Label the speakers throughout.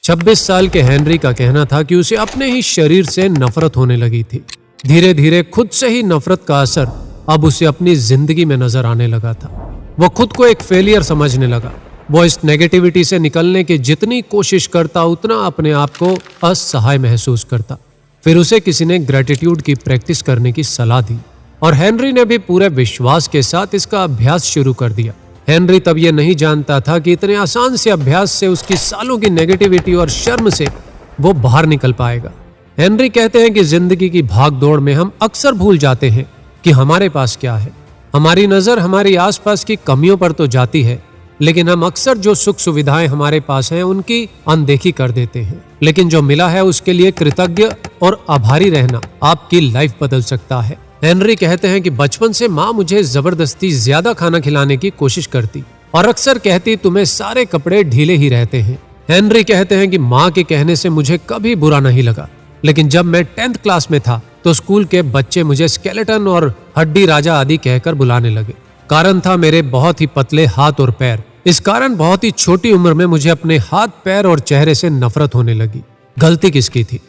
Speaker 1: 26 साल के हेनरी का कहना था कि उसे अपने ही शरीर से नफरत होने लगी थी। धीरे धीरे खुद से ही नफरत का असर अब उसे अपनी जिंदगी में नजर आने लगा था। वो खुद को एक फेलियर समझने लगा। वो इस नेगेटिविटी से निकलने की जितनी कोशिश करता उतना अपने आप को असहाय महसूस करता। फिर उसे किसी ने ग्रेटिट्यूड की प्रैक्टिस करने की सलाह दी और हेनरी ने भी पूरे विश्वास के साथ इसका अभ्यास शुरू कर दिया। हेनरी तब ये नहीं जानता था कि इतने आसान से अभ्यास से उसकी सालों की नेगेटिविटी और शर्म से वो बाहर निकल पाएगा। हेनरी कहते हैं कि जिंदगी की भाग दौड़ में हम अक्सर भूल जाते हैं कि हमारे पास क्या है। हमारी नजर हमारी आसपास की कमियों पर तो जाती है, लेकिन हम अक्सर जो सुख सुविधाएं हमारे पास हैं उनकी अनदेखी कर देते हैं। लेकिन जो मिला है उसके लिए कृतज्ञ और आभारी रहना आपकी लाइफ बदल सकता है। हेनरी कहते हैं कि बचपन से माँ मुझे जबरदस्ती ज्यादा खाना खिलाने की कोशिश करती और अक्सर कहती तुम्हें सारे कपड़े ढीले ही रहते हैं। हेनरी कहते हैं कि माँ के कहने से मुझे कभी बुरा नहीं लगा, लेकिन जब मैं 10th क्लास में था तो स्कूल के बच्चे मुझे स्केलेटन और हड्डी राजा आदि कहकर बुलाने लगे। कारण था मेरे बहुत ही पतले हाथ और पैर। इस कारण बहुत ही छोटी उम्र में मुझे अपने हाथ, पैर और चेहरे से नफरत होने लगी। गलती किसकी थी?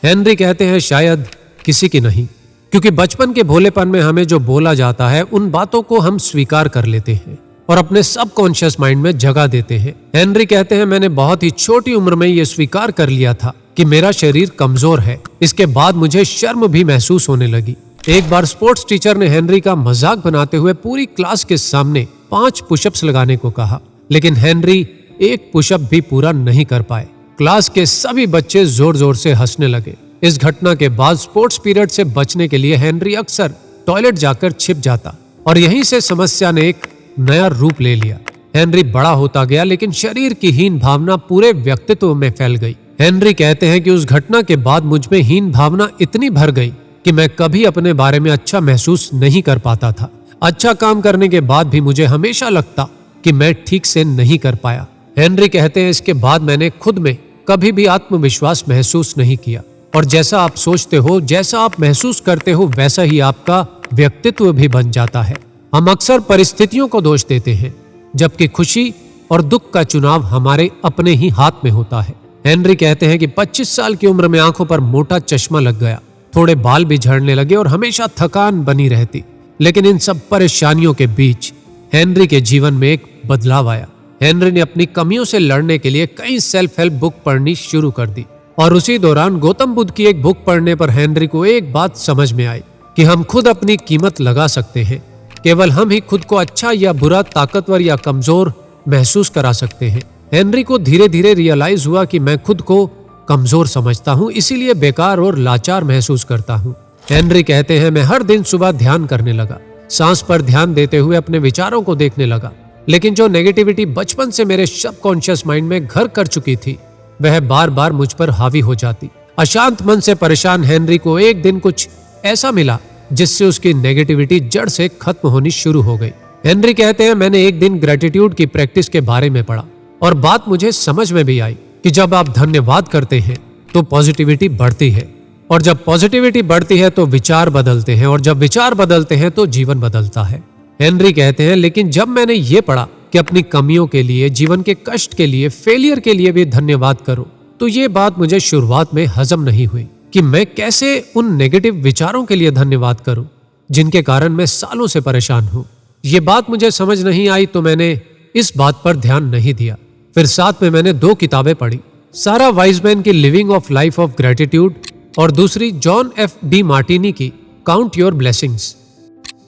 Speaker 1: हेनरी कहते हैं शायद किसी की नहीं, क्योंकि बचपन के भोलेपन में हमें जो बोला जाता है उन बातों को हम स्वीकार कर लेते हैं और अपने सबकॉन्शियस माइंड में जगह देते हैं। हेनरी कहते हैं मैंने बहुत ही छोटी उम्र में ये स्वीकार कर लिया था कि मेरा शरीर कमजोर है। इसके बाद मुझे शर्म भी महसूस होने लगी। एक बार स्पोर्ट्स टीचर ने हेनरी का मजाक बनाते हुए पूरी क्लास के सामने 5 पुशअप्स लगाने को कहा, लेकिन हेनरी एक पुशअप भी पूरा नहीं कर पाए। क्लास के सभी बच्चे जोर जोर से हंसने लगे। इस घटना के बाद स्पोर्ट्स पीरियड से बचने के लिए हेनरी अक्सर टॉयलेट जाकर छिप जाता और यहीं से समस्या ने एक नया रूप ले लिया। हेनरी बड़ा होता गया, लेकिन शरीर की हीन भावना पूरे व्यक्तित्व में फैल गई। हेनरी कहते हैं कि उस घटना के बाद मुझ में हीन भावना इतनी भर गई कि मैं कभी अपने बारे में अच्छा महसूस नहीं कर पाता था। अच्छा काम करने के बाद भी मुझे हमेशा लगता कि मैं ठीक से नहीं कर पाया। हेनरी कहते हैं इसके बाद मैंने खुद में कभी भी आत्मविश्वास महसूस नहीं किया और जैसा आप सोचते हो, जैसा आप महसूस करते हो, वैसा ही आपका व्यक्तित्व भी बन जाता है। हम अक्सर परिस्थितियों को दोष देते हैं, जबकि खुशी और दुख का चुनाव हमारे अपने ही हाथ में होता है। हेनरी कहते हैं कि 25 साल की उम्र में आंखों पर मोटा चश्मा लग गया, थोड़े बाल भी झड़ने लगे और हमेशा थकान बनी रहती। लेकिन इन सब परेशानियों के बीच हेनरी के जीवन में एक बदलाव आया। हेनरी ने अपनी कमियों से लड़ने के लिए कई सेल्फ हेल्प बुक पढ़नी शुरू कर दी और उसी दौरान गौतम बुद्ध की एक बुक पढ़ने पर हेनरी को एक बात समझ में आई कि हम खुद अपनी कीमत लगा सकते हैं। केवल हम ही खुद को अच्छा या बुरा, ताकतवर या कमजोर महसूस करा सकते हैं। हेनरी को धीरे धीरे रियलाइज हुआ कि मैं खुद को कमजोर समझता हूँ, इसीलिए बेकार और लाचार महसूस करता हूँ। हेनरी कहते हैं मैं हर दिन सुबह ध्यान करने लगा, सांस पर ध्यान देते हुए अपने विचारों को देखने लगा, लेकिन जो नेगेटिविटी बचपन से मेरे सबकॉन्शियस माइंड में घर कर चुकी थी वह बार बार मुझ पर हावी हो जाती। अशांत मन से परेशान हेनरी को एक दिन कुछ ऐसा मिला जिससे उसकी नेगेटिविटी जड़ से खत्म होनी शुरू हो गई। हेनरी कहते हैं मैंने एक दिन ग्रेटिट्यूड की प्रैक्टिस के बारे में पढ़ा और बात मुझे समझ में भी आई कि जब आप धन्यवाद करते हैं तो पॉजिटिविटी बढ़ती है और जब पॉजिटिविटी बढ़ती है तो विचार बदलते हैं और जब विचार बदलते हैं तो जीवन बदलता है। हेनरी कहते हैं लेकिन जब मैंने ये पढ़ा कि अपनी कमियों के लिए, जीवन के कष्ट के लिए, फेलियर के लिए भी धन्यवाद करो, तो ये बात मुझे शुरुआत में हजम नहीं हुई कि मैं कैसे उन नेगेटिव विचारों के लिए धन्यवाद करूं जिनके कारण मैं सालों से परेशान हूं। ये बात मुझे समझ नहीं आई तो मैंने इस बात पर ध्यान नहीं दिया। फिर साथ में मैंने 2 किताबें पढ़ी, सारा वाइजमैन की living of life of gratitude और दूसरी जॉन एफ डी मार्टिनी की काउंट योर ब्लेसिंग्स।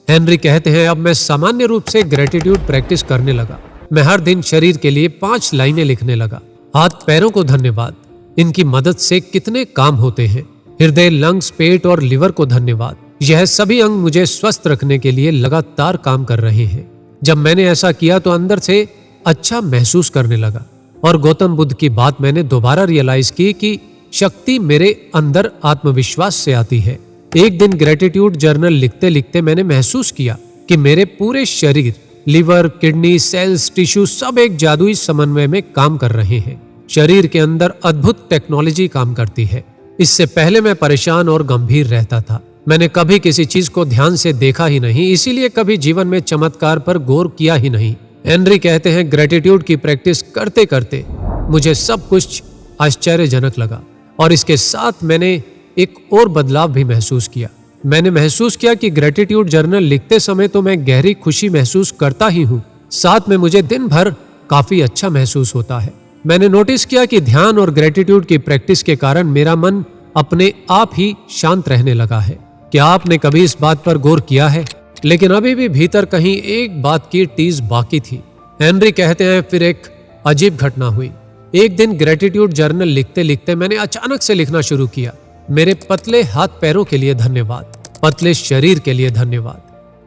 Speaker 1: हेनरी कहते हैं अब मैं सामान्य रूप से ग्रेटिट्यूड प्रैक्टिस करने लगा। मैं हर दिन शरीर के लिए 5 लाइनें लिखने लगा। हाथ पैरों को धन्यवाद, इनकी मदद से कितने काम होते हैं। हृदय, लंग्स, पेट और लिवर को धन्यवाद, यह सभी अंग मुझे स्वस्थ रखने के लिए लगातार काम कर रहे हैं। जब मैंने ऐसा किया तो अंदर से अच्छा महसूस करने लगा और गौतम बुद्ध की बात मैंने दोबारा रियलाइज की कि शक्ति मेरे अंदर आत्मविश्वास से आती है। एक दिन ग्रेटिट्यूड जर्नल लिखते लिखते मैंने महसूस किया कि मेरे पूरे शरीर, लिवर, किडनी, सेल्स, टिश्यू सब एक जादुई समन्वय में काम कर रहे हैं। शरीर के अंदर अद्भुत टेक्नोलॉजी काम करती है। इससे पहले मैं परेशान और गंभीर रहता था। मैंने कभी किसी चीज को ध्यान से देखा ही नहीं, इसीलिए कभी जीवन में चमत्कार पर गौर किया ही नहीं। हेनरी कहते हैं ग्रेटिट्यूड की प्रैक्टिस करते करते मुझे सब कुछ आश्चर्यजनक लगा। और इसके साथ मैंने एक और बदलाव भी महसूस किया। मैंने महसूस किया कि ग्रेटिट्यूड जर्नल लिखते समय तो मैं गहरी खुशी महसूस करता ही हूँ, साथ में मुझे दिन भर काफी अच्छा महसूस होता है। मैंने नोटिस किया कि ध्यान और ग्रेटिट्यूड की प्रैक्टिस के कारण मेरा मन अपने आप ही शांत रहने लगा है। क्या आपने कभी इस बात पर गौर किया है? लेकिन अभी भी भीतर कहीं एक बात की टीज बाकी थी। हेनरी कहते हैं, फिर एक अजीब घटना हुई। एक दिन ग्रेटिट्यूड जर्नल लिखते लिखते मैंने अचानक से लिखना शुरू किया, मेरे पतले हाथ पैरों के लिए धन्यवाद, पतले शरीर के लिए धन्यवाद,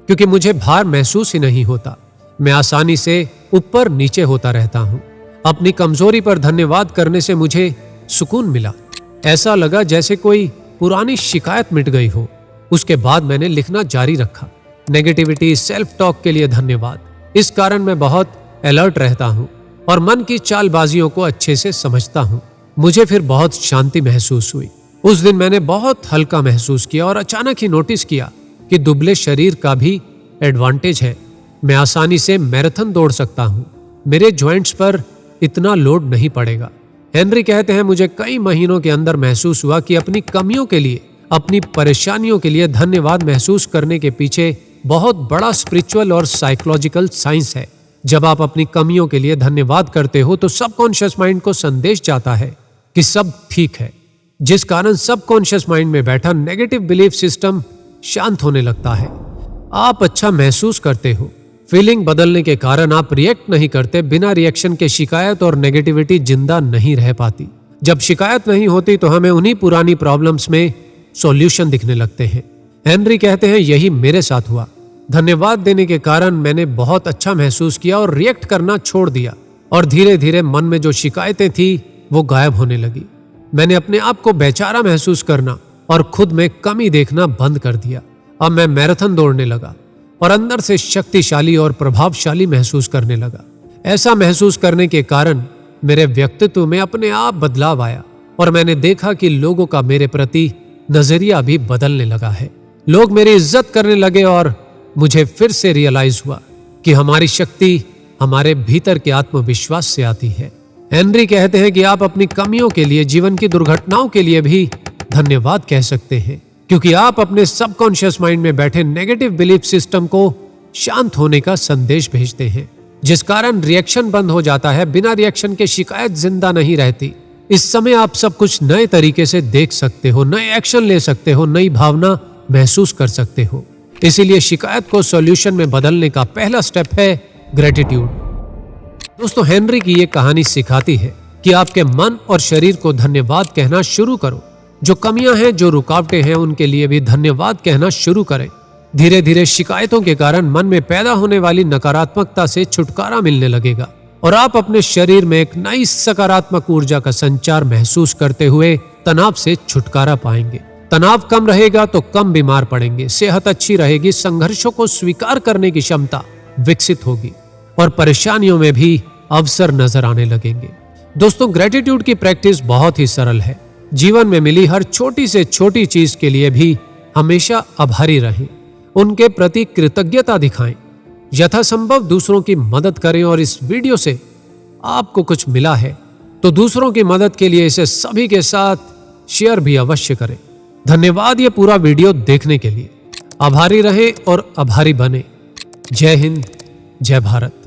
Speaker 1: क्योंकि मुझे भार महसूस ही नहीं होता। मैं आसानी से ऊपर नीचे होता रहता हूँ। अपनी कमजोरी पर धन्यवाद करने से मुझे सुकून मिला। ऐसा लगा जैसे कोई पुरानी शिकायत मिट गई हो। उसके बाद मैंने लिखना जारी रखा, नेगेटिविटी, सेल्फ टॉक के लिए धन्यवाद। इस कारण मैं बहुत अलर्ट रहता हूँ और मन की चालबाजियों को अच्छे से समझता हूँ। मुझे फिर बहुत शांति महसूस हुई। उस दिन मैंने बहुत हल्का महसूस किया और अचानक ही नोटिस किया कि दुबले शरीर का भी एडवांटेज है। मैं आसानी से मैराथन दौड़ सकता हूँ। मेरे जॉइंट्स पर इतना लोड नहीं पड़ेगा। हेनरी कहते हैं, मुझे कई महीनों के अंदर महसूस हुआ कि अपनी कमियों के लिए, अपनी परेशानियों के लिए धन्यवाद महसूस करने के पीछे बहुत बड़ा स्पिरिचुअल और साइकोलॉजिकल साइंस है। जब आप अपनी कमियों के लिए धन्यवाद करते हो तो सबकॉन्शियस माइंड को संदेश जाता है कि सब ठीक है, जिस कारण सबकॉन्शियस माइंड में बैठा नेगेटिव बिलीफ सिस्टम शांत होने लगता है। आप अच्छा महसूस करते हो। फीलिंग बदलने के कारण आप रिएक्ट नहीं करते। बिना रिएक्शन के शिकायत और नेगेटिविटी जिंदा नहीं रह पाती। जब शिकायत नहीं होती तो हमें उन्हीं पुरानी प्रॉब्लम्स में सॉल्यूशन दिखने लगते हैं। हेनरी कहते हैं, यही मेरे साथ हुआ। धन्यवाद देने के कारण मैंने बहुत अच्छा महसूस किया और रिएक्ट करना छोड़ दिया, और धीरे धीरे मन में जो शिकायतें थी वो गायब होने लगी। मैंने अपने आप को बेचारा महसूस करना और खुद में कमी देखना बंद कर दिया। अब मैं मैराथन दौड़ने लगा और अंदर से शक्तिशाली और प्रभावशाली महसूस करने लगा। ऐसा महसूस करने के कारण मेरे व्यक्तित्व में अपने आप बदलाव आया और मैंने देखा कि लोगों का मेरे प्रति नजरिया भी बदलने लगा है। लोग मेरी इज्जत करने लगे और मुझे फिर से रियलाइज हुआ कि हमारी शक्ति हमारे भीतर के आत्मविश्वास से आती है। हेनरी कहते हैं कि आप अपनी कमियों के लिए, जीवन की दुर्घटनाओं के लिए भी धन्यवाद कह सकते हैं, क्योंकि आप अपने सबकॉन्शियस माइंड में बैठे नेगेटिव बिलीफ सिस्टम को शांत होने का संदेश भेजते हैं, जिस कारण रिएक्शन बंद हो जाता है। बिना रिएक्शन के शिकायत जिंदा नहीं रहती। इस समय आप सब कुछ नए तरीके से देख सकते हो, नए एक्शन ले सकते हो, नई भावना महसूस कर सकते हो। इसीलिए शिकायत को सॉल्यूशन में बदलने का पहला स्टेप है ग्रेटिट्यूड। दोस्तों, हेनरी की ये कहानी सिखाती है कि आपके मन और शरीर को धन्यवाद कहना शुरू करो। जो कमियां हैं, जो रुकावटें हैं, उनके लिए भी धन्यवाद कहना शुरू करें। धीरे धीरे शिकायतों के कारण मन में पैदा होने वाली नकारात्मकता से छुटकारा मिलने लगेगा और आप अपने शरीर में एक नई सकारात्मक ऊर्जा का संचार महसूस करते हुए तनाव से छुटकारा पाएंगे। तनाव कम रहेगा तो कम बीमार पड़ेंगे, सेहत अच्छी रहेगी, संघर्षों को स्वीकार करने की क्षमता विकसित होगी और परेशानियों में भी अवसर नजर आने लगेंगे। दोस्तों, ग्रेटिट्यूड की प्रैक्टिस बहुत ही सरल है। जीवन में मिली हर छोटी से छोटी चीज के लिए भी हमेशा आभारी रहें, उनके प्रति कृतज्ञता दिखाएं, यथासंभव दूसरों की मदद करें। और इस वीडियो से आपको कुछ मिला है तो दूसरों की मदद के लिए इसे सभी के साथ शेयर भी अवश्य करें। धन्यवाद ये पूरा वीडियो देखने के लिए। आभारी रहें और आभारी बने। जय हिंद, जय भारत।